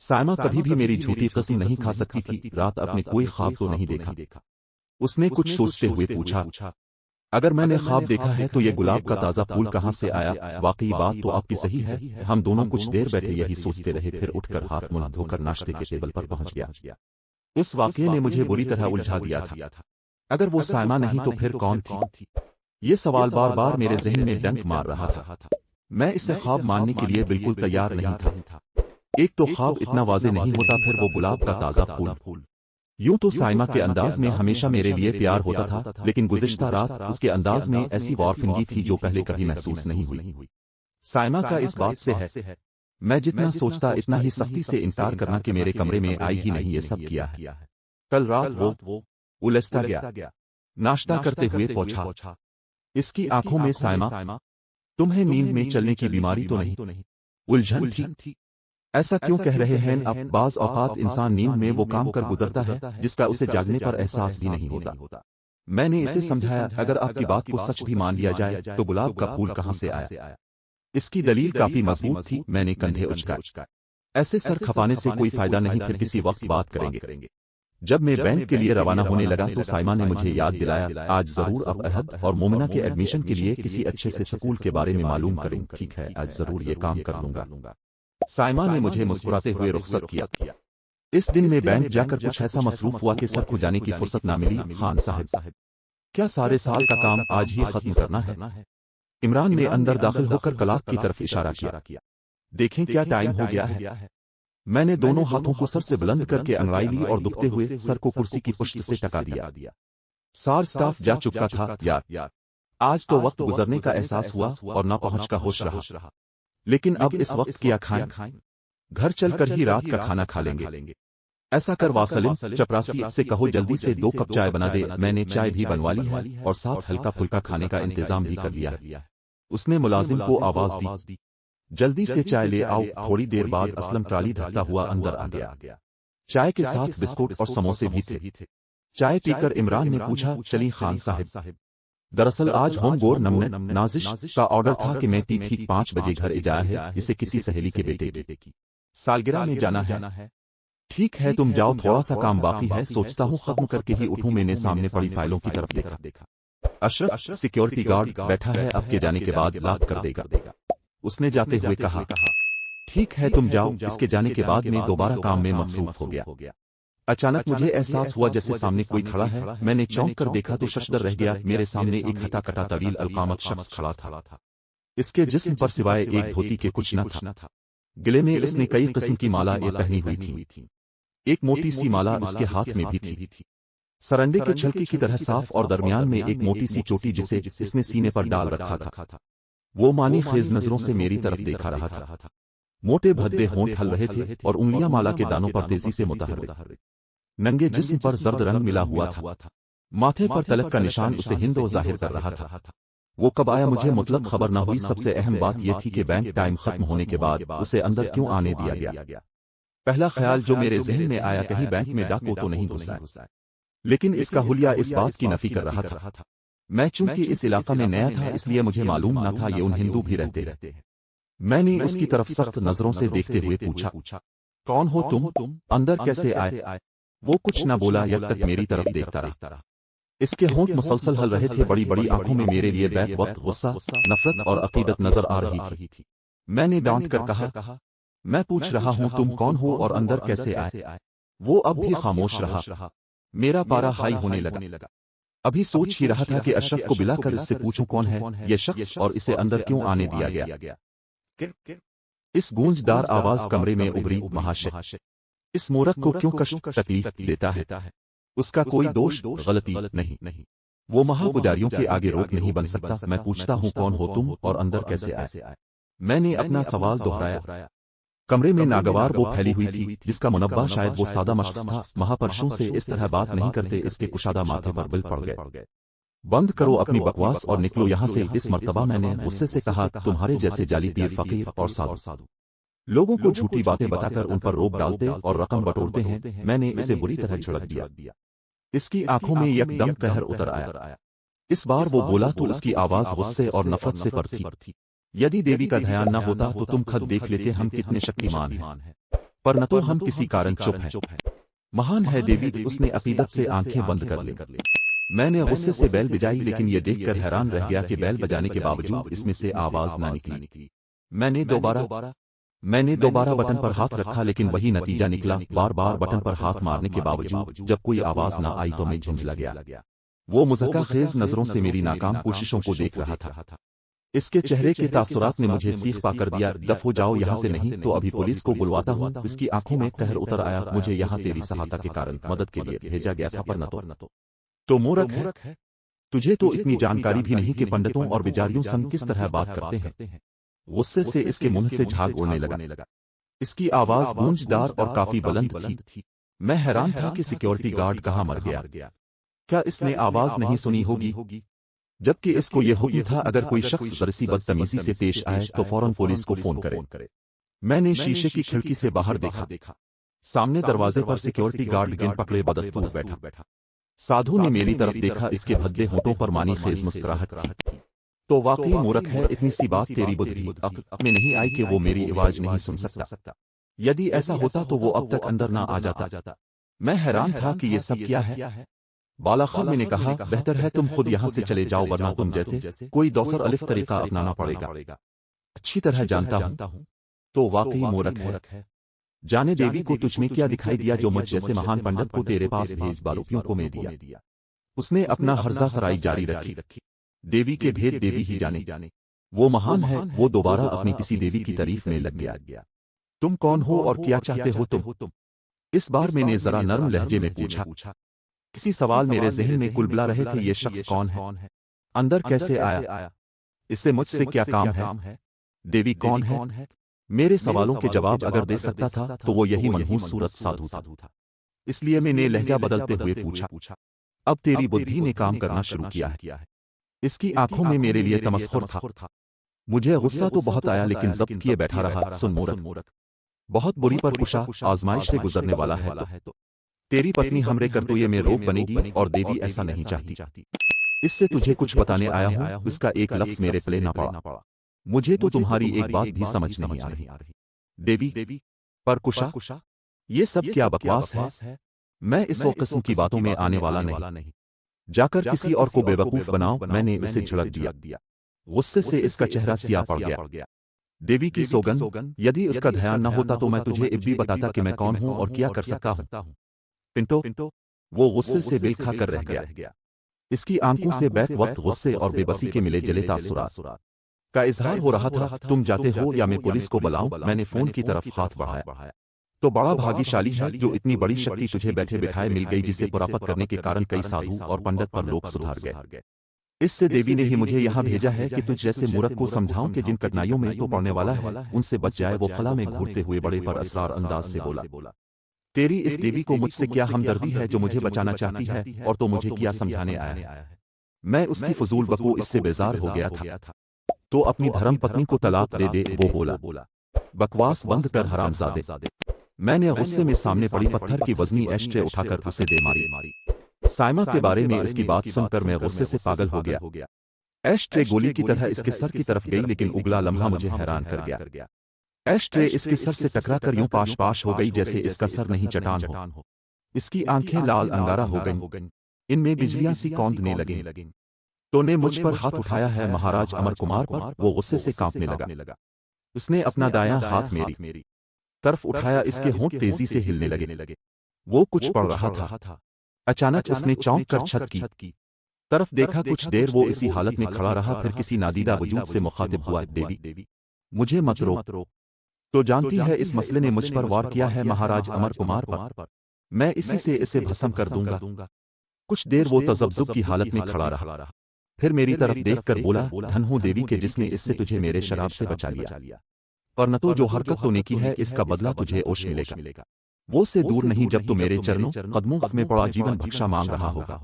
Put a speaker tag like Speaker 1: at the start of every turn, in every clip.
Speaker 1: साइमा कभी भी मेरी झूठी कसम नहीं खा सकती थी। रात अपने कोई ख्वाब तो नहीं देखा। उसने कुछ सोचते हुए पूछा, अगर मैंने ख्वाब देखा है तो ये गुलाब का ताजा फूल कहाँ से आया? वाकई बात तो आपकी सही है। हम दोनों कुछ देर बैठे यही सोचते रहे, फिर उठकर हाथ मुंह धोकर नाश्ते के टेबल पर पहुंच गया। इस वाकये ने मुझे बुरी तरह उलझा दिया था। अगर वो साइमा नहीं तो फिर कौन थी? ये सवाल बार बार मेरे जहन में डंक मार रहा था। मैं इसे ख्वाब मानने के लिए बिल्कुल तैयार नहीं था। एक तो ख्वाब इतना वाज़ेह नहीं होता, फिर वो गुलाब का ताजा फूल। यूं तो साइमा के अंदाज में हमेशा मेरे लिए प्यार होता था, लेकिन गुज़िश्ता रात उसके अंदाज में ऐसी वारफिंगी थी जो पहले कभी महसूस नहीं हुई। साइमा का इस बात से है। मैं जितना सोचता इतना ही सख्ती से इनकार करना कि मेरे कमरे में आई ही नहीं, ये सब किया है। कल रात वो उलझता गया। नाश्ता करते हुए पहुंचा। इसकी आंखों में साइमा, तुम्हें नींद में चलने की बीमारी तो नहीं? उलझन थी। ऐसा क्यों कह रहे हैं आप? बाज औकात इंसान नींद में वो काम कर गुजरता है जिसका उसे जागने पर एहसास भी नहीं होता। मैंने इसे समझाया, अगर आपकी बात को सच भी मान लिया जाए तो गुलाब का फूल कहां से आया? इसकी दलील काफी मजबूत थी। मैंने कंधे उचकाए। ऐसे सर खपाने से कोई फायदा नहीं, फिर किसी वक्त बात करेंगे। जब मैं बैंक के लिए रवाना होने लगा तो साइमा ने मुझे याद दिलाया, आज जरूर अब अहद और मोमिना के एडमिशन के लिए किसी अच्छे से स्कूल के बारे में मालूम करूं। ठीक है, आज जरूर ये काम कर लूंगा। साइमा ने मुझे मुस्कुराते हुए रुखसत किया। इस दिन में बैंक जाकर कुछ ऐसा मसरूफ हुआ कि सर को जाने की फुर्सत ना मिली। खान साहब, क्या सारे साल का काम आज ही खत्म करना है? इमरान ने अंदर दाखिल होकर कलाक की तरफ इशारा किया। देखें क्या टाइम हो गया है। मैंने दोनों हाथों को सर से बुलंद करके अंगड़ाई ली और दुखते हुए सर को कुर्सी की पुष्ट से टका दिया। सार स्टाफ जा चुका था यार। आज तो वक्त गुजरने का एहसास हुआ और ना पहुंच का होश रहा। लेकिन अब इस वक्त क्या खाएं? घर चलकर ही रात का खाना खा लेंगे। ऐसा कर वासलिम चपरासी से कहो जल्दी से 2 कप चाय बना दे। मैंने चाय भी बनवा ली है और साथ हल्का फुल्का खाने का इंतजाम भी कर लिया है। उसने मुलाजिम को आवाज दी, जल्दी से चाय ले आओ। थोड़ी देर बाद असलम ट्राली धक्का हुआ अंदर आ गया। चाय के साथ बिस्कुट और समोसे भी थे। चाय पीकर इमरान ने पूछा, चली खान साहब? दरअसल आज होम गोर नमने नाजिश का ऑर्डर था कि मैं ठीक 5 बजे घर जाया है। इसे किसी सहेली के बेटे की सालगिरह में जाना है। ठीक है, तुम जाओ, थोड़ा सा काम बाकी है, सोचता हूँ खत्म करके ही उठूं। मैंने सामने पड़ी फाइलों की तरफ देखा। अशरफ सिक्योरिटी गार्ड बैठा है, अब के जाने के बाद लॉक कर देगा। उसने जाते हुए कहा, ठीक है तुम जाओ। इसके जाने के बाद मैं दोबारा काम में मसरूफ हो गया। अचानक मुझे एहसास हुआ जैसे सामने कोई खड़ा है। मैंने चौंक कर देखा तो शशदर रह गया। मेरे सामने एक हटा कटा तवील अलकामत शख्स खड़ा था। इसके जिस्म पर सिवाय एक धोती के कुछ न था। गले में इसने कई किस्म की माला पहनी हुई थी। एक मोटी सी माला इसके हाथ में भी थी, सरंडे के छलके की तरह साफ, और दरमियान में एक मोटी सी चोटी जिसे इसने सीने पर डाल रखा था। वो मानी खेज नजरों से मेरी तरफ देखा रहा था। मोटे भद्दे होंठ हल रहे थे और उंगलियां माला के दानों पर तेजी से मुतहर्रिक। नंगे जिस्म पर जर्द रंग मिला हुआ था। माथे पर तलक का निशान उसे हिंदो जाहिर कर रहा था। वो कब आया मुझे मुतलक खबर न हुई। सबसे अहम बात यह थी कि बैंक टाइम खत्म होने के बाद उसे अंदर क्यों आने दिया गया। पहला ख्याल जो मेरे जहन में आया, कहीं बैंक में डाकू तो नहीं घुसा। लेकिन इसका हुलिया इस बात की नफी कर रहा था। मैं चूंकि इस इलाका में नया था इसलिए मुझे मालूम न था ये उन हिंदू भी रहते हैं। मैंने उसकी तरफ सख्त नजरों से देखते हुए पूछा, कौन हो तुम? अंदर कैसे आए? वो कुछ न बोला, जब तक मेरी तरफ देखता रहा। इसके होंठ मुसलसल हल रहे थे। बड़ी बड़ी आंखों में मेरे लिए बैक वक्त गुस्सा, नफरत और अकीदत नजर आ रही थी। मैंने डांट कर कहा, मैं पूछ रहा हूं तुम कौन हो और अंदर कैसे आए? वो अब भी खामोश रहा। मेरा पारा हाई होने लगा। अभी सोच ही रहा था कि अशरफ को बुलाकर इससे पूछूं कौन है यह शख्स और इसे अंदर क्यों आने दिया गया। इस गूंजदार आवाज कमरे में उभरी, महाशय, इस मूर्ख को क्यों कष्ट तकलीफ देता है? उसका कोई दोष गलती नहीं। वो महापुजारियों के आगे रोक नहीं बन सकता। मैं पूछता हूं कौन हो तुम और अंदर कैसे आए? मैंने अपना सवाल दोहराया। कमरे में नागवार वो फैली हुई थी जिसका मुनब्बा शायद वो सादा मशख्स था। महापुरुषों से इस तरह बात नहीं करते। इसके कुशादा माथे पर बिल पड़ गए। बंद करो अपनी बकवास और निकलो यहां से। इस मर्तबा मैंने गुस्से से कहा, तुम्हारे जैसे जाली पीर फकीर और साधु लोगों को झूठी बातें बताकर उन पर रोक डालते और रकम बटोरते हैं। मैंने इसे बुरी तरह झड़क दिया। इसकी आंखों में यकदम कहर उतर आया। इस बार वो बोला तो उसकी आवाज गुस्से और नफरत से पर थी। यदि देवी का ध्यान न होता तो तुम खुद देख लेते हम कितने शक्तिमान हैं। पर न तो हम किसी कारण चुप हैं। महान है देवी, उसने अकीदत से आंखें बंद कर ली। मैंने गुस्से से बैल बजाई, लेकिन यह देखकर हैरान रह गया कि बैल बजाने के बावजूद इसमें से आवाज ना निकली। मैंने दोबारा बटन पर हाथ रखा, लेकिन वही नतीजा निकला। बार बार बटन पर हाथ मारने के बावजूद जब कोई आवाज ना आई तो मैं झुंझला गया। वो मुज़क्का खेज नजरों से मेरी नाकाम कोशिशों को देख रहा था। इसके चेहरे के तासुरात ने मुझे सीख पा कर दिया। दफ हो जाओ यहाँ से, नहीं तो अभी पुलिस को बुलवाता हूँ। इसकी आंखों में कहर उतर आया। मुझे यहाँ तेरी सहायता के कारण मदद के लिए भेजा गया था, पर न तो मूर्ख है। तुझे तो इतनी जानकारी भी नहीं कि पंडितों और बिजारियों संग किस तरह बात करते हैं। गुस्से से इसके मुंह से झाग उड़ने लगा। इसकी आवाज गूंजदार और काफी बुलंद थी। मैं हैरान था कि सिक्योरिटी गार्ड कहाँ मर गया। क्या इसने आवाज नहीं सुनी होगी? जबकि इसको यह हुक्म था, अगर कोई शख्स जरसी बदतमीजी से पेश आए तो फौरन पुलिस को फोन करे। मैंने शीशे की खिड़की से बाहर देखा। सामने दरवाजे पर सिक्योरिटी गार्ड गिन पकड़े बदस्तूर बैठा। साधु ने मेरी तरफ देखा। इसके भद्दे होंठों पर मानी खेज मुस्कुराहट थी। तो वाकई मूर्ख है। इतनी सी बात तेरी बुद्धि अक्ल में नहीं आई कि वो मेरी आवाज नहीं सुन सकता। यदि ऐसा होता तो वो अब तक अंदर ना आ जाता। मैं हैरान था कि ये सब क्या है। बालाखल ने कहा, बेहतर है तुम खुद यहाँ से चले जाओ, वरना तुम जैसे कोई दूसरा अलिफ तरीका अपनाना पड़ेगा। अच्छी तरह जानता हूँ। तो वाकई मूर्ख है। जाने देवी को तुझ में क्या दिखाई दिया जो मुझ जैसे महान पंडित को तेरे पास भेज बालूपियों को में दिया। उसने अपना हर्जा सराई जारी रखी। देवी के भेद देवी ही जाने। वो महान है। वो दोबारा अपनी किसी देवी की तारीफ में लग गया। तुम कौन हो और क्या चाहते हो तुम? इस बार मैंने जरा नर्म लहजे में पूछा। किसी सवाल मेरे जहन में कुलबुला रहे थे। ये शख्स कौन है? अंदर कैसे आया? इससे मुझसे क्या काम है? देवी कौन है? मेरे सवालों के जवाब अगर दे सकता था तो वो यही मनहूस सूरत साधु था। इसलिए मैंने लहजा बदलते हुए पूछा। अब तेरी बुद्धि ने काम करना शुरू किया है। इसकी आंखों में मेरे लिए तमस्खुर था। मुझे गुस्सा तो बहुत आया, लेकिन जब्त किए बैठा रहा। सुन मूर्ख, बहुत बुरी पर कुशा आजमाइश से गुजरने वाला है तो तेरी पत्नी हमरे करतूये में रोक बनेगी, और देवी ऐसा नहीं चाहती। इससे तुझे कुछ बताने आया हूँ। इसका एक लफ्ज मेरे पले ना पड़ा। मुझे तो तुम्हारी एक बात भी समझ नहीं आ रही। देवी पर कुशा, ये सब क्या बकवास है? मैं इस किस्म की बातों में आने वाला नहीं। जाकर किसी और को बेवकूफ बनाओ। मैंने इसे झिड़क दिया। गुस्से से इसका चेहरा सियाह पड़ गया। देवी की सौगंध, यदि उसका ध्यान न होता तो मैं तुझे अब भी बताता कि मैं कौन हूं और क्या कर सकता हूं। पिंटो, वो गुस्से से बेल खा कर रह गया। इसकी आंखों से बैक वक्त गुस्से और बेबसी के मिले जले तासुरात का इजहार हो रहा था। तुम जाते हो या मैं पुलिस को बुलाऊं? मैंने फोन की तरफ हाथ बढ़ाया। तो बड़ा भाग्यशाली है जो इतनी बड़ी शक्ति तुझे बैठे बिठाए मिल गई, जिसे प्राप्त करने के कारण कई साधु और पंडित पर लोग सुधार गए। इससे देवी ने ही मुझे यहाँ भेजा है कि तुझ जैसे मूर्ख को समझाऊं कि जिन कठिनाइयों में तो पड़ने वाला है उनसे बच जाए। वो खला में घूरते हुए बड़े पर असरार अंदाज से बोला, तेरी इस देवी को मुझसे क्या हमदर्दी है जो मुझे बचाना चाहती है, और तो मुझे क्या समझाने आया है? मैं उसकी फजूल बको इससे बेजार हो गया था। तो अपनी धर्म पत्नी को तलाक दे। वो बोला, बकवास बंद कर हरामजादे। मैंने गुस्से में सामने पड़ी पत्थर की वजनी एस्ट्रे उठाकर उसे दे मारी। साइमा के बारे में इसकी बात सुनकर मैं गुस्से से पागल हो गया। एस्ट्रे गोली की तरह इसके सर की तरफ गई, लेकिन उगला लम्हा मुझे हैरान कर गया। एस्ट्रे इसके सर से टकराकर यूं पाश हो गई जैसे इसका सर नहीं चट्टान हो। इसकी आंखें लाल अंगारा हो गईं। इनमें बिजलियां सी कौंधने लगीं। तो ने मुझ पर हाथ उठाया है महाराज अमर कुमार पर। वो गुस्से से कांपने लगा। उसने अपना दायां हाथ मेरी तरफ उठाया। इसके होंठ तेजी से हिलने लगे। वो कुछ पढ़ रहा था। अचानक उसने चौंक कर छत की तरफ देखा। कुछ देर वो इसी हालत में खड़ा रहा, फिर किसी नादीदा वजूद से मुखातिब हुआ, देवी मुझे मत रोक। तो जानती है इस मसले ने मुझ पर वार किया है महाराज अमर कुमार पर। मैं इसी से इसे भस्म कर दूंगा। कुछ देर वो तजब्जुब की हालत में खड़ा रहा, फिर मेरी तरफ देखकर बोला, धन हूं देवी के जिसने इससे तुझे मेरे शराब से बचा लिया। पर न तो जो हरकत तूने की है इसका बदला तुझे ओश मिलेगा। वो से दूर नहीं जब तू मेरे चरणों कदमों में पड़ा जीवन भिक्षा मांग रहा होगा।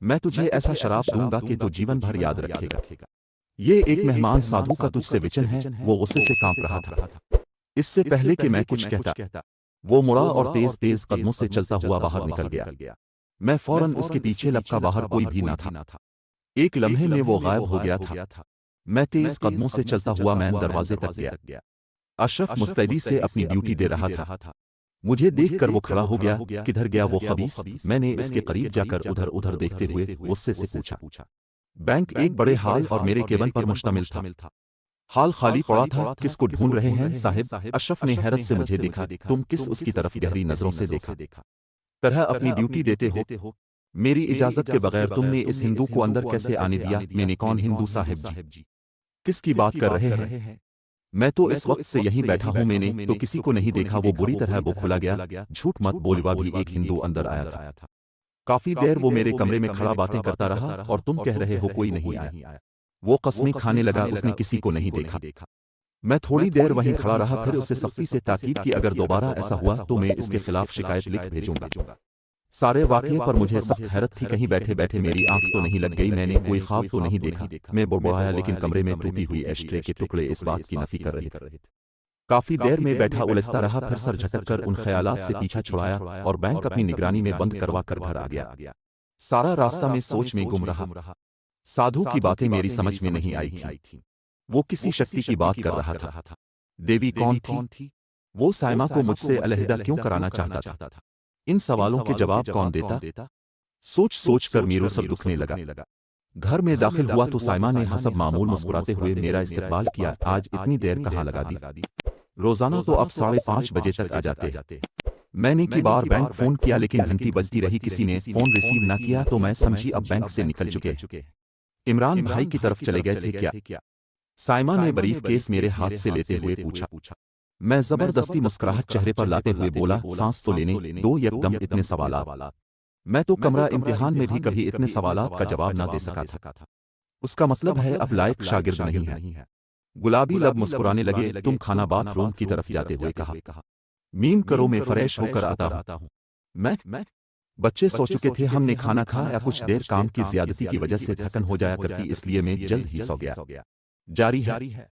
Speaker 1: मैं तुझे ऐसा शराब दूंगा कि तू जीवन भर याद रखेगा। ये एक मेहमान साधु का तुझसे वचन है। वो गुस्से से कांप रहा था। इससे पहले कि मैं कुछ कहता, वो मुड़ा और तेज तेज कदमों से चलता हुआ बाहर निकल गया। मैं फौरन उसके पीछे लपका। बाहर कोई भी ना था। एक लम्हे में वो गायब हो गया था। मैं तेज कदमों से चलता हुआ मैन दरवाजे तक गया। अशरफ मुस्तैदी से अपनी ड्यूटी दे रहा था। मुझे देखकर वो खड़ा हो गया। किधर गया वो खबीस? मैंने इसके करीब जाकर उधर उधर देखते हुए गुस्से से पूछा। बैंक एक बड़े हाल और मेरे केबिन पर मुश्तमिल था। हाल खाली पड़ा था। किसको ढूंढ रहे हैं साहिब? अशरफ ने हैरत से मुझे देखा। तुम किस उसकी तरफ गहरी नजरों से देखा तरह अपनी ड्यूटी देते हो? मेरी इजाजत के बगैर तुमने इस हिंदू को अंदर कैसे आने दिया? मैंने कौन हिंदू साहिब जी? किसकी बात कर रहे हैं? मैं तो इस वक्त से यहीं बैठा हूं। मैंने तो किसी को नहीं देखा। वो बुरी तरह वो खुला गया। झूठ मत बोलवा, भी एक हिंदू अंदर आया था। काफी देर वो मेरे कमरे में खड़ा बातें करता रहा और तुम कह रहे हो कोई नहीं आया। वो कसमें खाने लगा उसने किसी को नहीं देखा। मैं थोड़ी देर वहीं खड़ा रहा, फिर उसे सख्ती से ताकीद की अगर दोबारा ऐसा हुआ तो मैं इसके खिलाफ शिकायत लिख भेजूंगा। सारे वाकये पर मुझे सख्त हैरत थी। कहीं बैठे बैठे मेरी आंख तो नहीं लग गई? मैंने कोई ख्वाब तो नहीं देखा? मैं बुड़बुड़ाया, लेकिन कमरे में टूटी हुई एशट्रे के टुकड़े इस बात की नफी कर रहे थे। काफी देर में बैठा उलझता रहा, फिर सर झटककर उन ख्यालात से पीछा छुड़ाया और बैंक अपनी निगरानी में बंद करवा कर घर आ गया। सारा रास्ता में सोच में गुम रहा। साधु की बातें मेरी समझ में नहीं आई थी। वो किसी शक्ति की बात कर रहा था। देवी कौन थी? वो साइमा को मुझसे अलहदा क्यों कराना चाहता था? इन सवालों के जवाब कौन देता? सोच सोच कर मेरा सर दुखने लगा। घर में दाखिल हुआ तो साइमा ने हसब मामूल मुस्कुराते हुए मेरा इस्तकबाल किया। आज इतनी देर कहाँ लगा दी? रोजाना तो अब 5:30 बजे तक आ जाते। मैंने की बार बैंक फोन किया, लेकिन घंटी बजती रही। किसी ने फोन रिसीव न किया तो मैं समझी अब बैंक से निकल चुके। इमरान भाई की तरफ चले गए थे क्या? साइमा ने ब्रीफ केस मेरे हाथ से लेते हुए पूछा। मैं जबरदस्ती मुस्कुराहट चेहरे पर लाते हुए बोला, सांस तो लेने दो यकदम इतने सवालात। मैं तो कमरा इम्तिहान में भी कभी इतने सवालात का जवाब ना दे सका था। उसका मतलब है अब लायक शागिर्द नहीं है। गुलाबी लब मुस्कुराने लगे। तुम खाना बाथरूम की तरफ जाते हुए कहा। मीम करो, मैं फ्रेश होकर आता हूँ। मैं बच्चे सो चुके थे। हमने खाना खाया। कुछ देर काम की ज्यादती की वजह से थकन हो जाया करती, इसलिए मैं जल्द ही सो गया। जारी है।